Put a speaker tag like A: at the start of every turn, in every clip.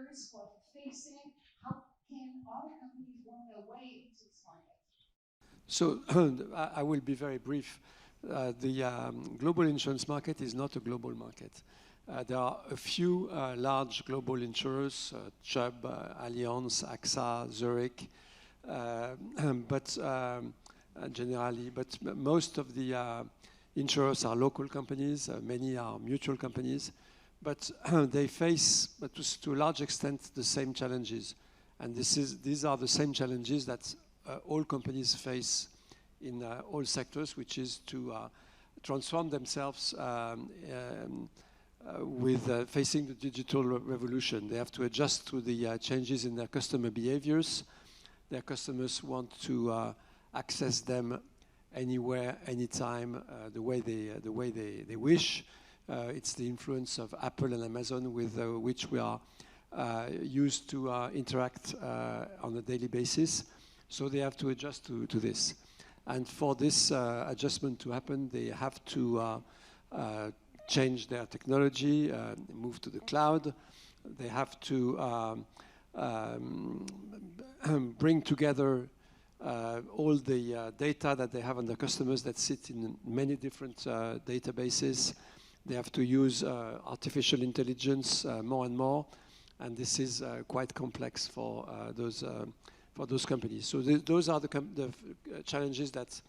A: players who are facing? How can other companies work their way into this market?
B: So I will be very brief. The global insurance market is not a global market. There are a few large global insurers, Chubb, Allianz, AXA, Zurich, but generally, but most of the insurers are local companies, many are mutual companies, but they face, to a large extent, the same challenges. And these are the same challenges that all companies face in all sectors, which is to transform themselves with facing the digital revolution. They have to adjust to the changes in their customer behaviors. Their customers want to access them anywhere, anytime, the way they wish. It's the influence of Apple and Amazon with which we are used to interact on a daily basis. So they have to adjust to this. And for this adjustment to happen, they have to change their technology, move to the cloud. They have to bring together all the data that they have on their customers that sit in many different databases. They have to use artificial intelligence more and more, and this is quite complex for those companies. So those are the challenges that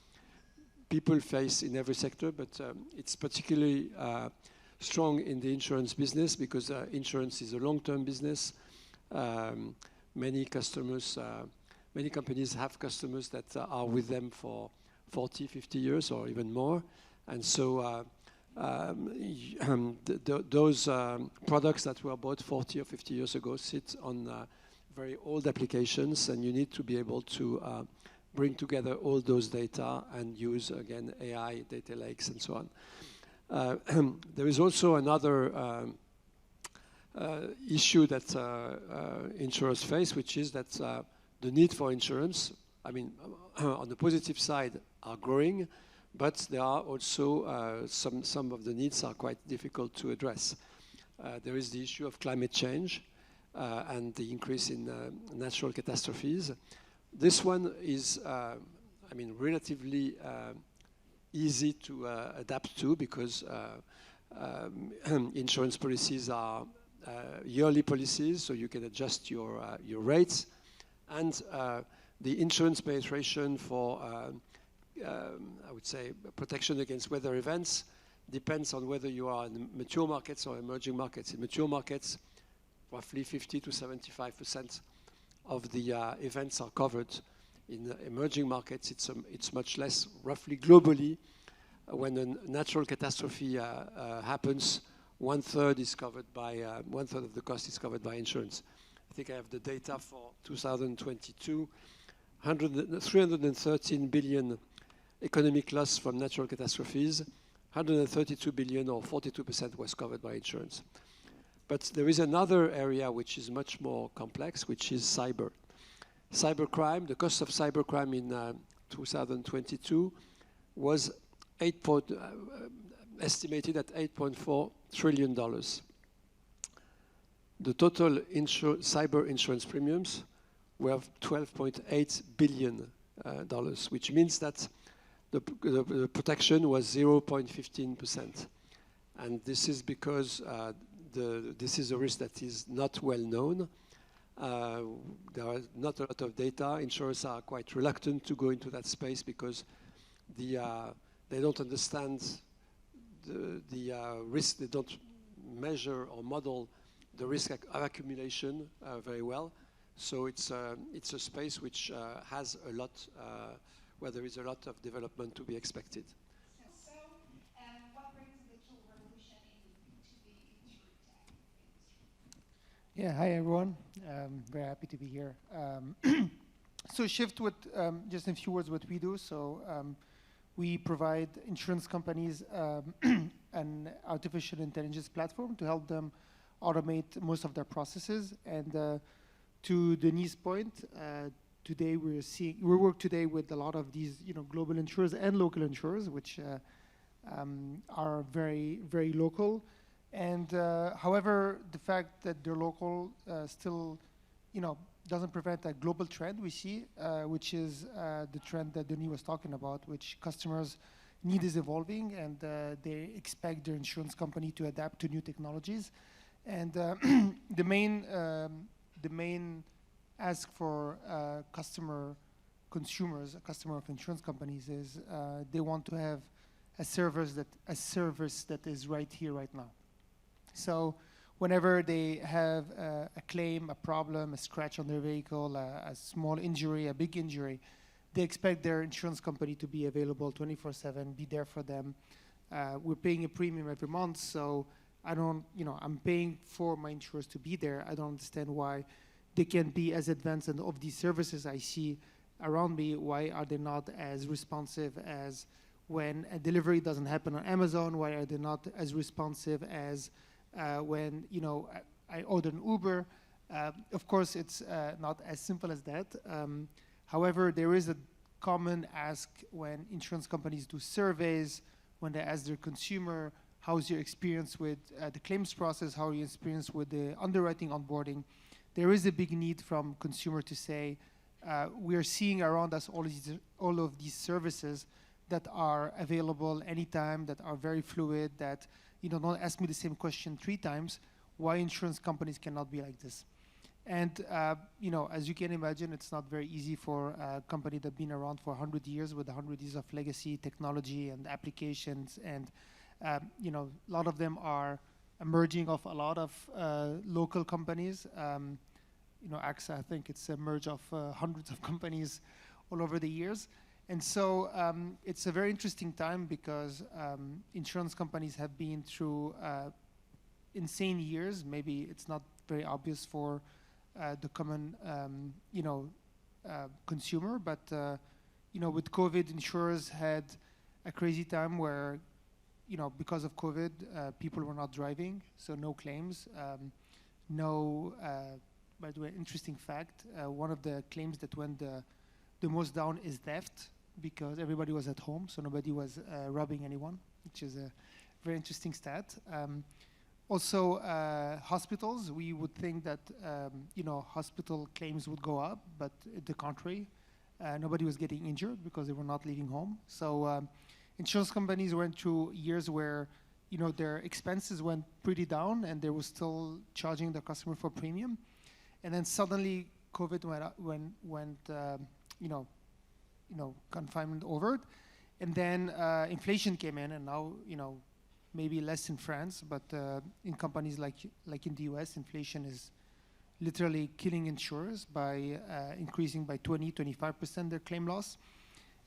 B: people face in every sector, but it's particularly strong in the insurance business because insurance is a long-term business. Many companies have customers that are with them for 40, 50 years or even more. And so those products that were bought 40 or 50 years ago sit on very old applications, and you need to be able to bring together all those data and use, again, AI, data lakes, and so on. There is also another issue that insurers face, which is that the need for insurance, I mean, on the positive side, are growing, but there are also some of the needs are quite difficult to address. There is the issue of climate change and the increase in natural catastrophes. This one is, I mean, relatively easy to adapt to because insurance policies are yearly policies, so you can adjust your rates. And the insurance penetration for, I would say, protection against weather events depends on whether you are in mature markets or emerging markets. In mature markets, roughly 50 to 75% of the events are covered. In emerging markets, it's much less. Roughly globally, when a natural catastrophe happens, one third of the cost is covered by insurance. I think I have the data for 2022, 313 billion economic loss from natural catastrophes, 132 billion or 42% was covered by insurance. But there is another area which is much more complex, which is cyber. Cybercrime, the cost of cybercrime in 2022 was estimated at $8.4 trillion. The total cyber insurance premiums were $12.8 billion, which means that the protection was 0.15%. And this is because this is a risk that is not well known. There are not a lot of data. Insurers are quite reluctant to go into that space because they don't understand the risk. They don't measure or model the risk of accumulation very well. So it's a space which has a lot, where there is a lot of development to be expected.
A: So, what brings the digital revolution into the insurtech industry?
C: Yeah, hi everyone. Very happy to be here. So shift with just in a few words what we do. So we provide insurance companies an artificial intelligence platform to help them automate most of their processes. And to Denis' point, today we work today with a lot of these global insurers and local insurers, which are very, very local. And however, the fact that they're local still, doesn't prevent a global trend we see, which is the trend that Denis was talking about, which customers need is evolving, and they expect their insurance company to adapt to new technologies. And the main ask for customer of insurance companies is they want to have a service that is right here, right now. So whenever they have a claim, a problem, a scratch on their vehicle, a small injury, a big injury, they expect their insurance company to be available 24/7, be there for them. We're paying a premium every month, so I'm paying for my insurers to be there. I don't understand why they can't be as advanced, and of these services I see around me, why are they not as responsive as when a delivery doesn't happen on Amazon? Why are they not as responsive as when I order an Uber? Of course, it's not as simple as that. However, there is a common ask when insurance companies do surveys, when they ask their consumer, how's your experience with the claims process, how are you experience with the underwriting onboarding? There is a big need from consumer to say, we are seeing around us all of these services that are available anytime, that are very fluid, that don't ask me the same question 3 times, why insurance companies cannot be like this. And as you can imagine, it's not very easy for a company that's been around for 100 years with 100 years of legacy technology and applications, and a lot of them are emerging of a lot of local companies. AXA, I think it's a merge of hundreds of companies all over the years. And so it's a very interesting time because insurance companies have been through insane years. Maybe it's not very obvious for the common consumer, but with COVID, insurers had a crazy time where because of COVID, people were not driving, so no claims. By the way, interesting fact, one of the claims that went the most down is theft, because everybody was at home, so nobody was robbing anyone, which is a very interesting stat. Also, hospitals, we would think that hospital claims would go up, but the contrary, nobody was getting injured because they were not leaving home. So insurance companies went through years where their expenses went pretty down, and they were still charging the customer for premium. And then suddenly COVID went confinement over, and then inflation came in, and now maybe less in France, but in companies like in the US, inflation is literally killing insurers by increasing by 20-25% their claim loss.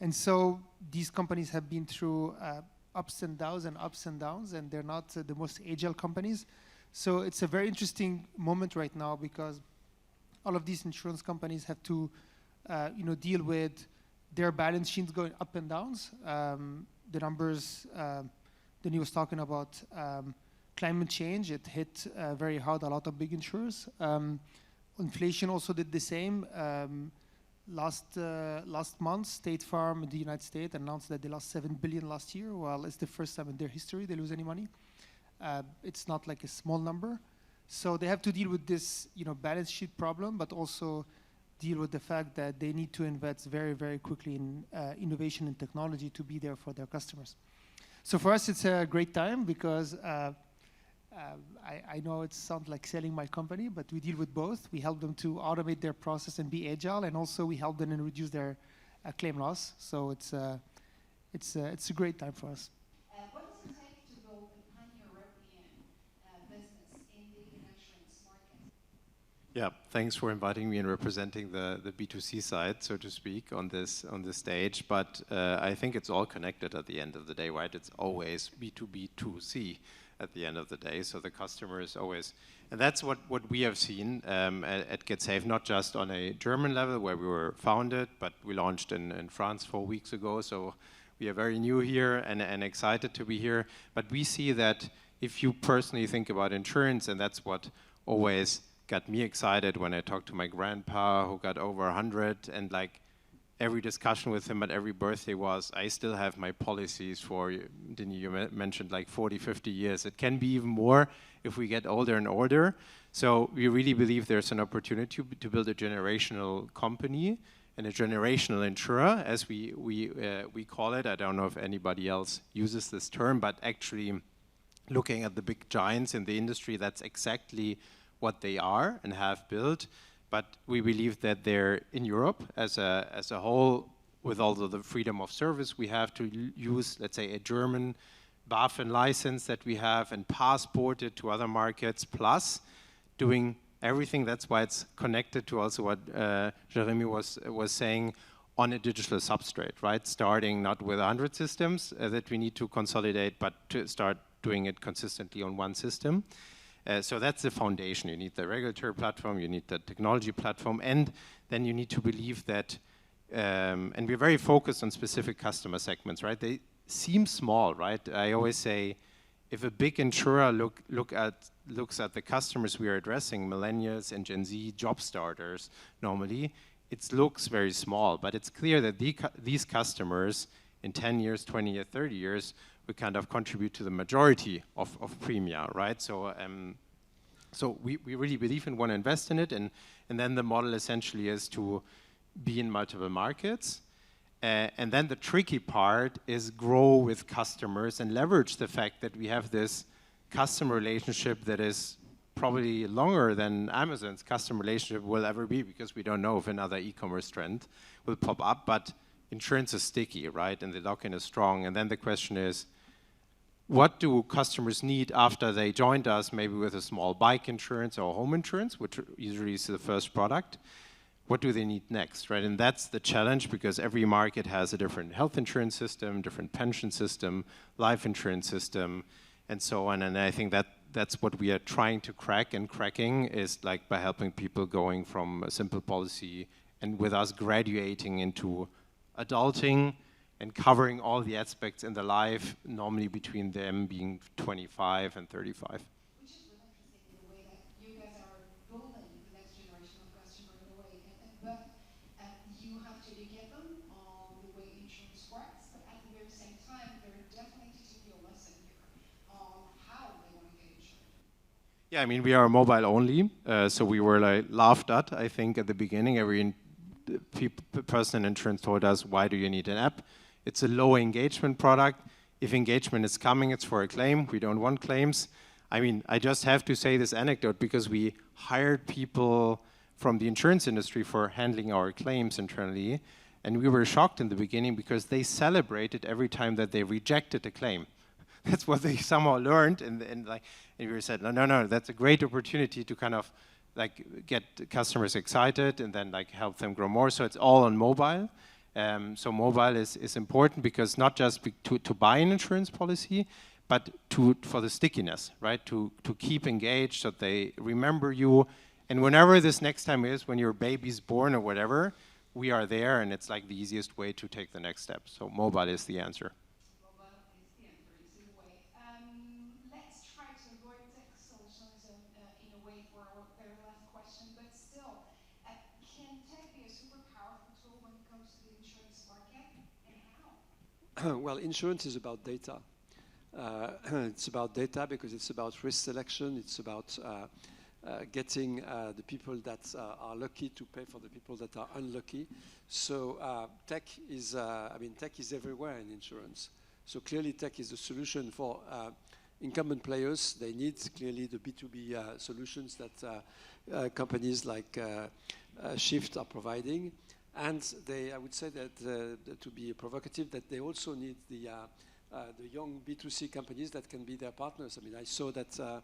C: And so these companies have been through ups and downs, and they're not the most agile companies. So it's a very interesting moment right now, because all of these insurance companies have to deal with their balance sheets going up and downs. The numbers Denis was talking about, climate change, it hit very hard a lot of big insurers. Inflation also did the same. Last month, State Farm in the United States announced that they lost $7 billion last year. Well, it's the first time in their history they lose any money. It's not like a small number. So they have to deal with this, balance sheet problem, but also deal with the fact that they need to invest very, very quickly in innovation and technology to be there for their customers. So for us, it's a great time because I know it sounds like selling my company, but we deal with both. We help them to automate their process and be agile, and also we help them reduce their claim loss. So it's a great time for us.
A: What does it take to build a pan-European business in the insurance market?
D: Yeah, thanks for inviting me and representing the B2C side, so to speak, on this stage. But I think it's all connected at the end of the day, right? It's always B2B2C at the end of the day. So the customer is always, and that's what we have seen at Getsafe, not just on a German level where we were founded, but we launched in France 4 weeks ago. So we are very new here and excited to be here. But we see that if you personally think about insurance, and that's what always got me excited when I talked to my grandpa who got over 100, and like every discussion with him at every birthday was, I still have my policies for, Denis, you mentioned like 40, 50 years. It can be even more if we get older and older. So we really believe there's an opportunity to build a generational company and a generational insurer, as we call it. I don't know if anybody else uses this term, but actually looking at the big giants in the industry, that's exactly what they are and have built. But we believe that they're in Europe as a whole, with all of the freedom of service we have to use, let's say, a German BaFin license that we have and passport it to other markets, plus doing everything. That's why it's connected to also what Jeremy was saying on a digital substrate, right? Starting not with 100 systems that we need to consolidate, but to start doing it consistently on one system. So that's the foundation. You need the regulatory platform, you need the technology platform, and then you need to believe that, and we're very focused on specific customer segments, right? They seem small, right? I always say, if a big insurer looks at the customers we are addressing, millennials and Gen Z job starters normally, it looks very small, but it's clear that these customers in 10 years, 20 years, 30 years, we kind of contribute to the majority of premia, right? So, so we really believe and want to invest in it, and then the model essentially is to be in multiple markets. And then the tricky part is grow with customers and leverage the fact that we have this customer relationship that is probably longer than Amazon's customer relationship will ever be, because we don't know if another e-commerce trend will pop up, but insurance is sticky, right? And the lock-in is strong. And then the question is, what do customers need after they joined us, maybe with a small bike insurance or home insurance, which usually is the first product? What do they need next, right? And that's the challenge, because every market has a different health insurance system, different pension system, life insurance system, and so on. And I think that's what we are trying to crack, and cracking is like by helping people going from a simple policy and with us graduating into adulting and covering all the aspects in the life, normally between them being 25 and 35.
A: Which is really interesting, the way that you guys are building the next generation of customer in a way. But you have to educate them on the way insurance works, but at the very same time, they're definitely teaching you a lesson here on how they want to get insured.
D: Yeah, I mean, we are mobile only, so we were like laughed at, I think, at the beginning. Every person in insurance told us, why do you need an app? It's a low engagement product. If engagement is coming, it's for a claim. We don't want claims. I mean, I just have to say this anecdote, because we hired people from the insurance industry for handling our claims internally, and we were shocked in the beginning because they celebrated every time that they rejected a claim. That's what they somehow learned, and we said, no, that's a great opportunity to kind of like get customers excited and then like help them grow more. So it's all on mobile. So mobile is important, because not just to buy an insurance policy, but for the stickiness, right? To keep engaged, so they remember you. And whenever this next time is, when your baby's born or whatever, we are there, and it's like the easiest way to take the next step. So mobile is the answer.
A: Mobile is the answer, is the way. Let's try to avoid tech solutions in a way for our very last question, but still, can tech be a super powerful tool when it comes to the insurance market, and how?
B: Well, insurance is about data. It's about data because it's about risk selection. It's about getting the people that are lucky to pay for the people that are unlucky. So tech is everywhere in insurance. So clearly tech is a solution for incumbent players. They need clearly the B2B solutions that companies like Shift are providing. And I would say that to be provocative, that they also need the young B2C companies that can be their partners. I mean, I saw that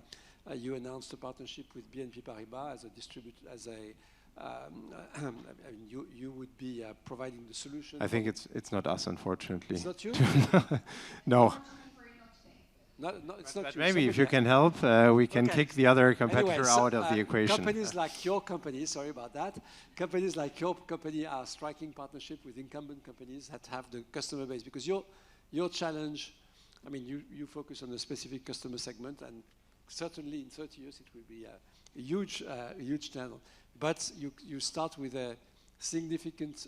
B: you announced a partnership with BNP Paribas as a distributor, you would be providing the solution.
D: I think it's not us, unfortunately.
B: It's not you?
D: No.
B: No, it's not
D: but
B: you.
D: Maybe if you can help, we can kick the other competitor out of the equation.
B: Companies like your company, sorry about that, companies like your company are striking partnership with incumbent companies that have the customer base, because your challenge, I mean, you focus on a specific customer segment, and certainly in 30 years it will be a huge channel. But you start with a significant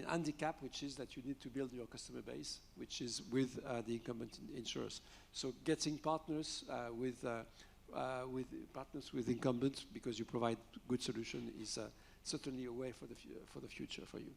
B: handicap, which is that you need to build your customer base, which is with the incumbent insurers. So getting partners with incumbents because you provide good solution is certainly a way for the future for you.